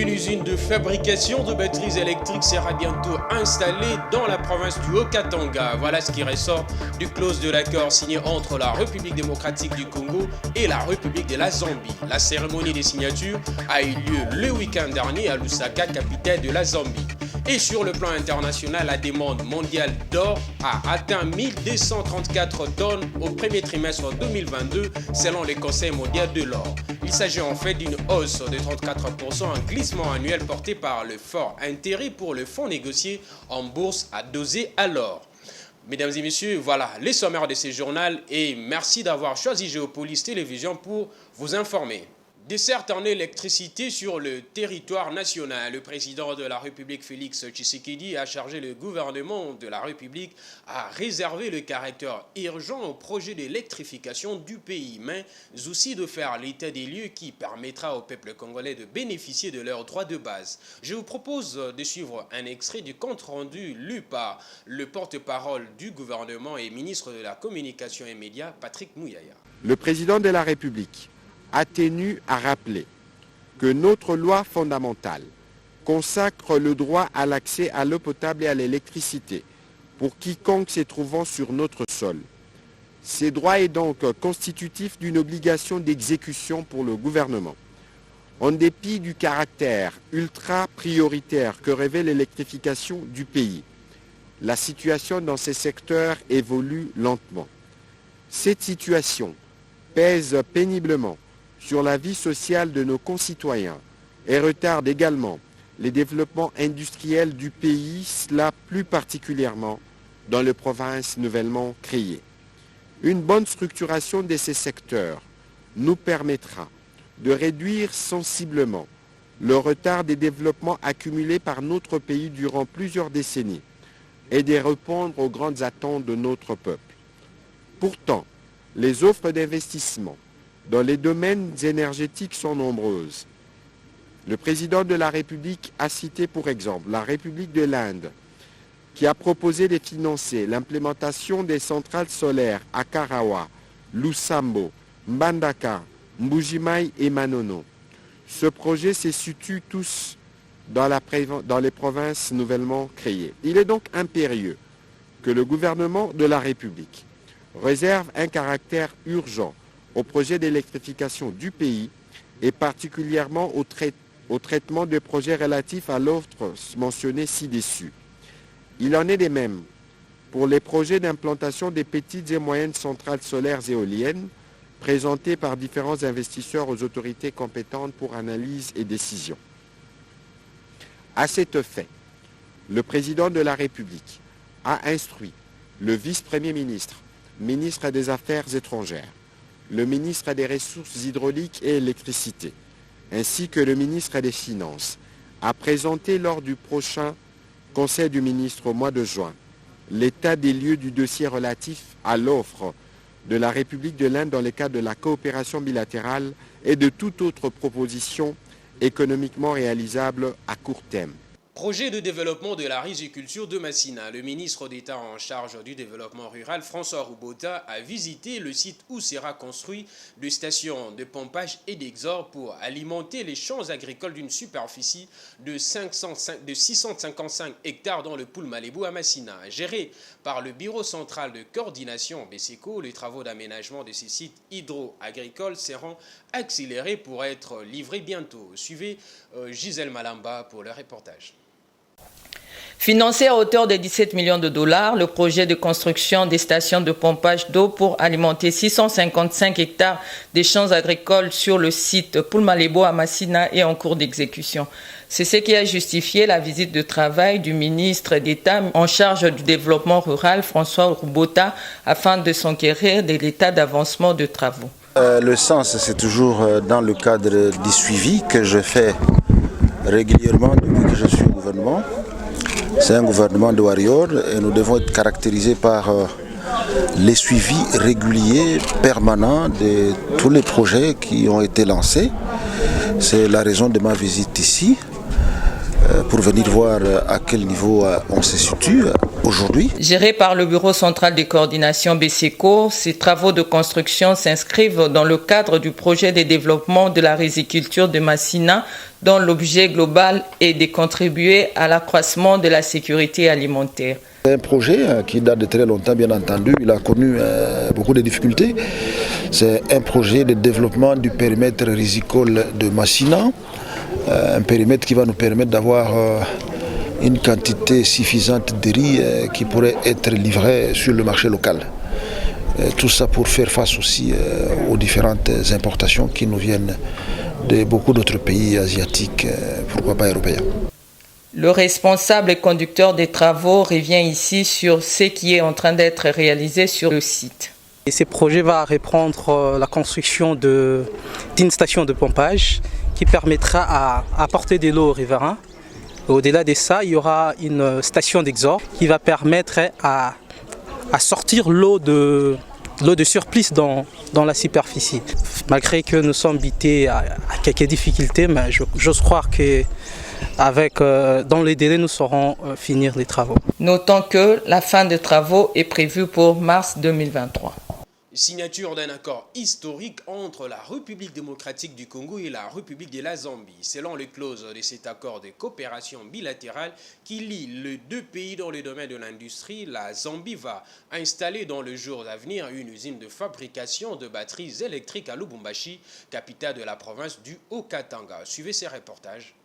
Une usine de fabrication de batteries électriques sera bientôt installée dans la province du Haut-Katanga. Voilà ce qui ressort du clause de l'accord signé entre la République démocratique du Congo et la République de la Zambie. La cérémonie des signatures a eu lieu le week-end dernier à Lusaka, capitale de la Zambie. Et sur le plan international, la demande mondiale d'or a atteint 1234 tonnes au premier trimestre 2022 selon le Conseil mondial de l'or. Il s'agit en fait d'une hausse de 34%, un glissement annuel porté par le fort intérêt pour le fonds négocié en bourse à doser à l'or. Mesdames et messieurs, voilà les sommaires de ce journal et merci d'avoir choisi Géopolis Télévision pour vous informer. Desserte en électricité sur le territoire national. Le président de la République, Félix Tshisekedi, a chargé le gouvernement de la République à réserver le caractère urgent au projet d'électrification du pays, mais aussi de faire l'état des lieux qui permettra au peuple congolais de bénéficier de leurs droits de base. Je vous propose de suivre un extrait du compte-rendu lu par le porte-parole du gouvernement et ministre de la Communication et Médias, Patrick Mouyaya. Le président de la République a tenu à rappeler que notre loi fondamentale consacre le droit à l'accès à l'eau potable et à l'électricité pour quiconque se trouvant sur notre sol. Ce droit est donc constitutif d'une obligation d'exécution pour le gouvernement. En dépit du caractère ultra prioritaire que revêt l'électrification du pays, la situation dans ces secteurs évolue lentement. Cette situation pèse péniblement sur la vie sociale de nos concitoyens et retarde également les développements industriels du pays, cela plus particulièrement dans les provinces nouvellement créées. Une bonne structuration de ces secteurs nous permettra de réduire sensiblement le retard des développements accumulés par notre pays durant plusieurs décennies et de répondre aux grandes attentes de notre peuple. Pourtant, les offres d'investissement dans les domaines énergétiques sont nombreuses. Le président de la République a cité pour exemple la République de l'Inde qui a proposé de financer l'implémentation des centrales solaires à Karawa, Lusambo, Mbandaka, Mbujimaï et Manono. Ce projet se situe tous dans les provinces nouvellement créées. Il est donc impérieux que le gouvernement de la République réserve un caractère urgent au projet d'électrification du pays et particulièrement au traitement des projets relatifs à l'offre mentionnée ci-dessus. Il en est de même pour les projets d'implantation des petites et moyennes centrales solaires éoliennes présentés par différents investisseurs aux autorités compétentes pour analyse et décision. À cet fait, le président de la République a instruit le vice-premier ministre, ministre des Affaires étrangères, le ministre des Ressources hydrauliques et électricité, ainsi que le ministre des Finances, à présenter lors du prochain Conseil du ministre au mois de juin l'état des lieux du dossier relatif à l'offre de la République de l'Inde dans le cadre de la coopération bilatérale et de toute autre proposition économiquement réalisable à court terme. Projet de développement de la riziculture de Massina. Le ministre d'État en charge du développement rural, François Rubota, a visité le site où sera construit une station de pompage et d'exor pour alimenter les champs agricoles d'une superficie de 655 hectares dans le Poul-Malébou à Massina. Géré par le Bureau central de coordination BESECO, les travaux d'aménagement de ces sites hydro-agricoles seront accélérés pour être livrés bientôt. Suivez Gisèle Malamba pour le reportage. Financé à hauteur de 17 millions de dollars, le projet de construction des stations de pompage d'eau pour alimenter 655 hectares de champs agricoles sur le site Poul-Malébou à Massina est en cours d'exécution. C'est ce qui a justifié la visite de travail du ministre d'État en charge du développement rural, François Rubota, afin de s'enquérir de l'état d'avancement de travaux. Le sens, c'est toujours dans le cadre du suivi que je fais régulièrement depuis que je suis au gouvernement. C'est un gouvernement de warriors et nous devons être caractérisés par les suivis réguliers, permanents de tous les projets qui ont été lancés. C'est la raison de ma visite ici. pour venir voir à quel niveau on se situe aujourd'hui. Géré par le Bureau central de coordination BCECO, ces travaux de construction s'inscrivent dans le cadre du projet de développement de la riziculture de Massina, dont l'objet global est de contribuer à l'accroissement de la sécurité alimentaire. C'est un projet qui date de très longtemps, bien entendu. Il a connu beaucoup de difficultés. C'est un projet de développement du périmètre rizicole de Massina, un périmètre qui va nous permettre d'avoir une quantité suffisante de riz qui pourrait être livrée sur le marché local. Tout ça pour faire face aussi aux différentes importations qui nous viennent de beaucoup d'autres pays asiatiques, pourquoi pas européens. Le responsable et conducteur des travaux revient ici sur ce qui est en train d'être réalisé sur le site. Et ce projet va reprendre la construction d'une station de pompage qui permettra à apporter de l'eau aux riverains. Au-delà de ça, il y aura une station d'exor qui va permettre à sortir l'eau de surplus dans la superficie. Malgré que nous sommes bités à quelques difficultés, mais j'ose croire que dans les délais, nous saurons finir les travaux. Notons que la fin des travaux est prévue pour mars 2023. Signature d'un accord historique entre la République démocratique du Congo et la République de la Zambie. Selon les clauses de cet accord de coopération bilatérale qui lie les deux pays dans le domaine de l'industrie, la Zambie va installer dans les jours à venir une usine de fabrication de batteries électriques à Lubumbashi, capitale de la province du Haut-Katanga. Suivez ces reportages.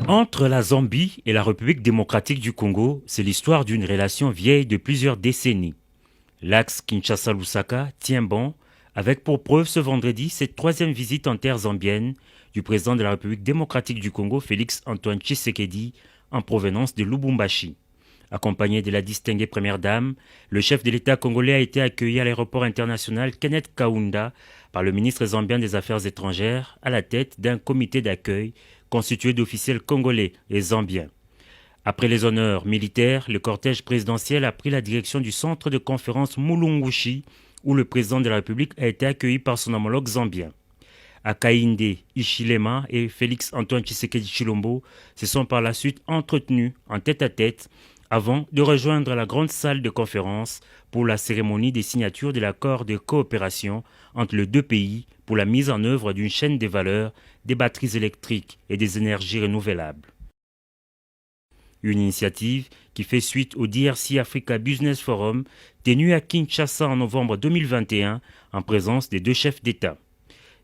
Entre la Zambie et la République démocratique du Congo, c'est l'histoire d'une relation vieille de plusieurs décennies. L'axe Kinshasa-Lusaka tient bon, avec pour preuve ce vendredi cette troisième visite en terre zambienne du président de la République démocratique du Congo, Félix Antoine Tshisekedi, en provenance de Lubumbashi. Accompagné de la distinguée première dame, le chef de l'État congolais a été accueilli à l'aéroport international Kenneth Kaunda par le ministre zambien des Affaires étrangères à la tête d'un comité d'accueil constitué d'officiels congolais et zambiens. Après les honneurs militaires, le cortège présidentiel a pris la direction du centre de conférence Mulungushi, où le président de la République a été accueilli par son homologue zambien. Hakainde Hichilema et Félix Antoine Tshisekedi Tshilombo se sont par la suite entretenus en tête-à-tête avant de rejoindre la grande salle de conférence pour la cérémonie des signatures de l'accord de coopération entre les deux pays pour la mise en œuvre d'une chaîne de valeur des batteries électriques et des énergies renouvelables. Une initiative qui fait suite au DRC Africa Business Forum tenu à Kinshasa en novembre 2021 en présence des deux chefs d'État.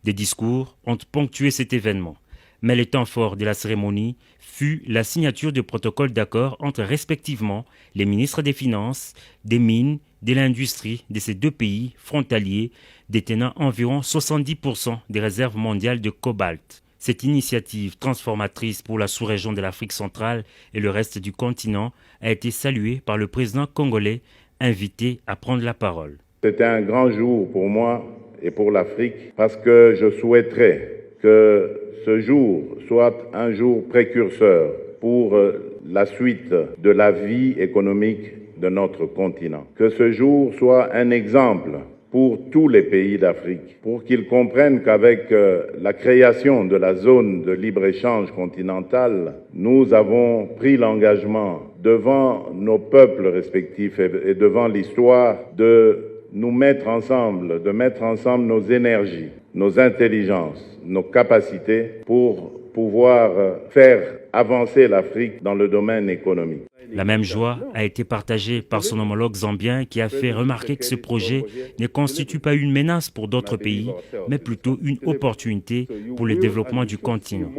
Des discours ont ponctué cet événement, mais le temps fort de la cérémonie fut la signature de protocoles d'accord entre respectivement les ministres des Finances, des Mines, de l'Industrie de ces deux pays frontaliers détenant environ 70% des réserves mondiales de cobalt. Cette initiative transformatrice pour la sous-région de l'Afrique centrale et le reste du continent a été saluée par le président congolais, invité à prendre la parole. C'était un grand jour pour moi et pour l'Afrique parce que je souhaiterais que ce jour soit un jour précurseur pour la suite de la vie économique de notre continent. Que ce jour soit un exemple pour tous les pays d'Afrique, pour qu'ils comprennent qu'avec la création de la zone de libre-échange continentale, nous avons pris l'engagement devant nos peuples respectifs et devant l'histoire de nous mettre ensemble, de mettre ensemble nos énergies, nos intelligences, nos capacités pour pouvoir faire avancer l'Afrique dans le domaine économique. La même joie a été partagée par son homologue zambien qui a fait remarquer que ce projet ne constitue pas une menace pour d'autres pays, mais plutôt une opportunité pour le développement du continent.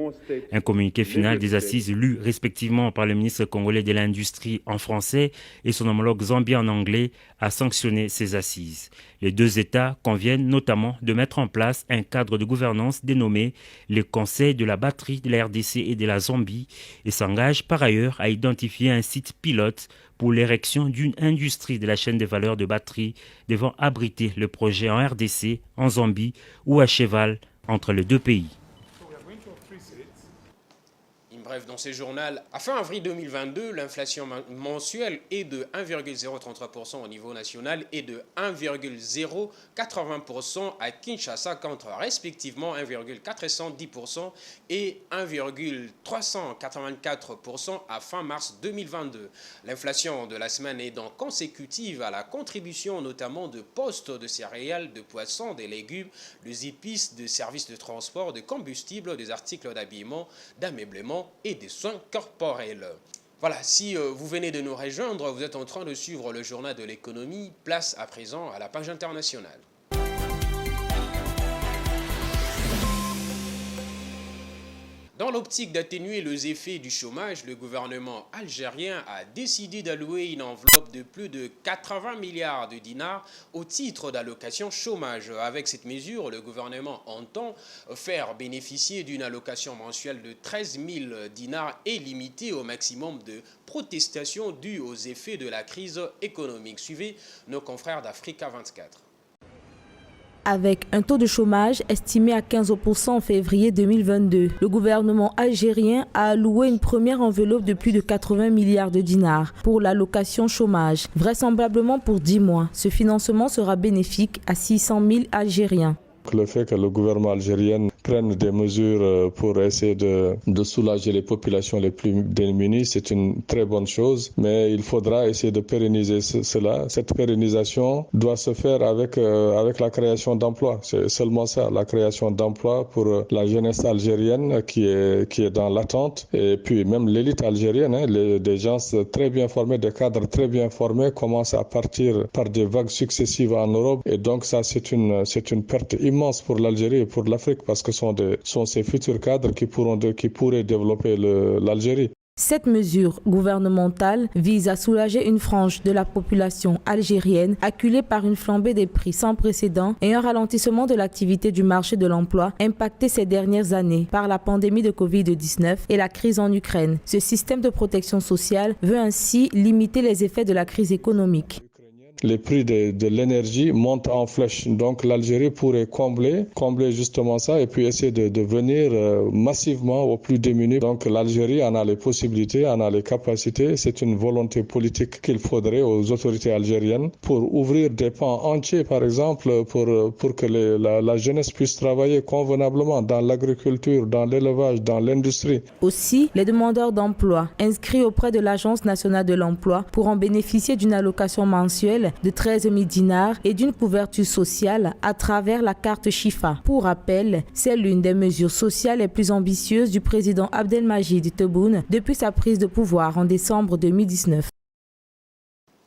Un communiqué final des assises lu respectivement par le ministre congolais de l'Industrie en français et son homologue zambien en anglais a sanctionné ces assises. Les deux États conviennent notamment de mettre en place un cadre de gouvernance dénommé le Conseil de la batterie de la RDC et de la Zambie et s'engagent par ailleurs à identifier un site pilote pour l'érection d'une industrie de la chaîne de valeur de batterie devant abriter le projet en RDC, en Zambie ou à cheval entre les deux pays. Bref, dans ce journal, à fin avril 2022, l'inflation mensuelle est de 1,033% au niveau national et de 1,080% à Kinshasa contre respectivement 1,410% et 1,384% à fin mars 2022. L'inflation de la semaine est donc consécutive à la contribution notamment de postes de céréales, de poissons, des légumes, des épices, de services de transport, de combustible, des articles d'habillement, d'ameublement et des soins corporels. Voilà, si vous venez de nous rejoindre, vous êtes en train de suivre le journal de l'économie. Place à présent à la page internationale. Dans l'optique d'atténuer les effets du chômage, le gouvernement algérien a décidé d'allouer une enveloppe de plus de 80 milliards de dinars au titre d'allocation chômage. Avec cette mesure, le gouvernement entend faire bénéficier d'une allocation mensuelle de 13 000 dinars et limitée au maximum de protestations dues aux effets de la crise économique. Suivez nos confrères d'Africa 24. Avec un taux de chômage estimé à 15% en février 2022, le gouvernement algérien a alloué une première enveloppe de plus de 80 milliards de dinars pour l'allocation chômage, vraisemblablement pour 10 mois. Ce financement sera bénéfique à 600 000 Algériens. Le fait que le gouvernement algérien prenne des mesures pour essayer de soulager les populations les plus démunies, c'est une très bonne chose, mais il faudra essayer de pérenniser cela. Cette pérennisation doit se faire avec la création d'emplois. C'est seulement ça, la création d'emplois pour la jeunesse algérienne qui est dans l'attente, et puis même l'élite algérienne, des gens très bien formés, des cadres très bien formés commencent à partir par des vagues successives en Europe, et donc ça c'est une perte immense pour l'Algérie et pour l'Afrique, parce que sont ces futurs cadres qui pourraient développer l'Algérie. Cette mesure gouvernementale vise à soulager une frange de la population algérienne acculée par une flambée des prix sans précédent et un ralentissement de l'activité du marché de l'emploi impacté ces dernières années par la pandémie de Covid-19 et la crise en Ukraine. Ce système de protection sociale veut ainsi limiter les effets de la crise économique. Les prix de l'énergie montent en flèche. Donc l'Algérie pourrait combler justement ça et puis essayer de venir massivement aux plus démunis. Donc l'Algérie en a les possibilités, en a les capacités. C'est une volonté politique qu'il faudrait aux autorités algériennes pour ouvrir des pans entiers, par exemple, pour que la jeunesse puisse travailler convenablement dans l'agriculture, dans l'élevage, dans l'industrie. Aussi, les demandeurs d'emploi inscrits auprès de l'Agence nationale de l'emploi pourront bénéficier d'une allocation mensuelle de 13 000 dinars et d'une couverture sociale à travers la carte Chifa. Pour rappel, c'est l'une des mesures sociales les plus ambitieuses du président Abdelmajid Tebboune depuis sa prise de pouvoir en décembre 2019.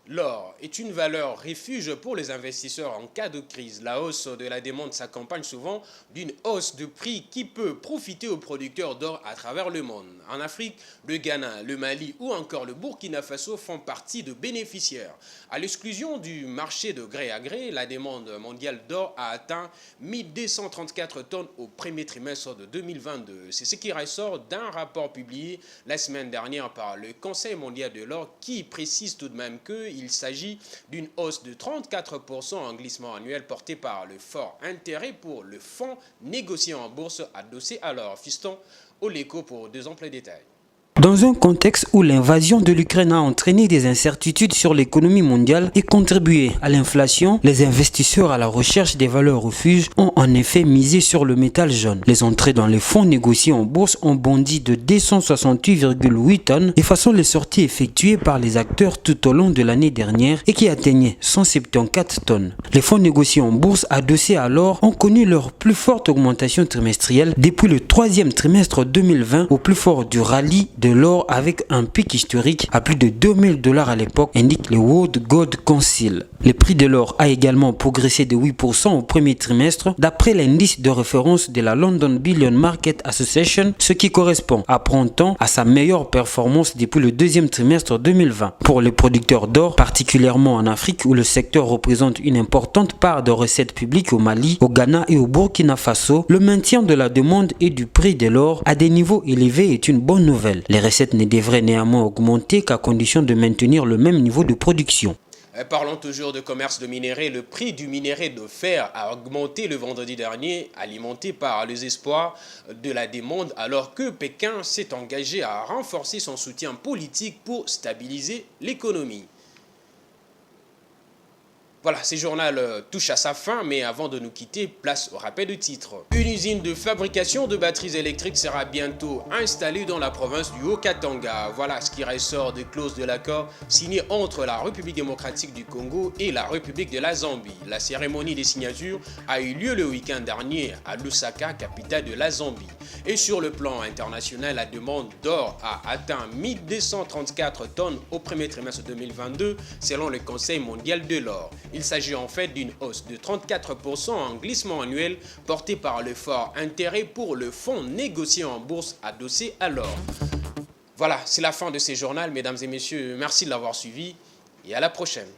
L'or est une valeur refuge pour les investisseurs en cas de crise. La hausse de la demande s'accompagne souvent d'une hausse de prix qui peut profiter aux producteurs d'or à travers le monde. En Afrique, le Ghana, le Mali ou encore le Burkina Faso font partie de bénéficiaires. À l'exclusion du marché de gré à gré, la demande mondiale d'or a atteint 1234 tonnes au premier trimestre de 2022. C'est ce qui ressort d'un rapport publié la semaine dernière par le Conseil mondial de l'or qui précise tout de même qu'il s'agit d'une hausse de 34% en glissement annuel porté par le fort intérêt pour le fonds négocié en bourse adossé à l'or. Fiston Oleko pour deux amples détails. Dans un contexte où l'invasion de l'Ukraine a entraîné des incertitudes sur l'économie mondiale et contribué à l'inflation, les investisseurs à la recherche des valeurs refuges ont en effet misé sur le métal jaune. Les entrées dans les fonds négociés en bourse ont bondi de 268,8 tonnes, effaçant les sorties effectuées par les acteurs tout au long de l'année dernière et qui atteignaient 174 tonnes. Les fonds négociés en bourse adossés à l'or ont connu leur plus forte augmentation trimestrielle depuis le troisième trimestre 2020, au plus fort du rallye de l'or avec un pic historique à plus de $2000 à l'époque, indique le World Gold Council. Le prix de l'or a également progressé de 8% au premier trimestre d'après l'indice de référence de la London Bullion Market Association, ce qui correspond à printemps à sa meilleure performance depuis le deuxième trimestre 2020. Pour les producteurs d'or, particulièrement en Afrique où le secteur représente une importante part de recettes publiques au Mali, au Ghana et au Burkina Faso, le maintien de la demande et du prix de l'or à des niveaux élevés est une bonne nouvelle. Les recettes ne devraient néanmoins augmenter qu'à condition de maintenir le même niveau de production. Parlons toujours de commerce de minerais. Le prix du minerai de fer a augmenté le vendredi dernier, alimenté par les espoirs de la demande, alors que Pékin s'est engagé à renforcer son soutien politique pour stabiliser l'économie. Voilà, ce journal touche à sa fin, mais avant de nous quitter, place au rappel de titre. Une usine de fabrication de batteries électriques sera bientôt installée dans la province du Haut-Katanga. Voilà ce qui ressort des clauses de l'accord signé entre la République démocratique du Congo et la République de la Zambie. La cérémonie des signatures a eu lieu le week-end dernier à Lusaka, capitale de la Zambie. Et sur le plan international, la demande d'or a atteint 1234 tonnes au premier trimestre 2022, selon le Conseil mondial de l'or. Il s'agit en fait d'une hausse de 34% en glissement annuel porté par le fort intérêt pour le fonds négocié en bourse adossé à l'or. Voilà, c'est la fin de ce journal, mesdames et messieurs. Merci de l'avoir suivi et à la prochaine.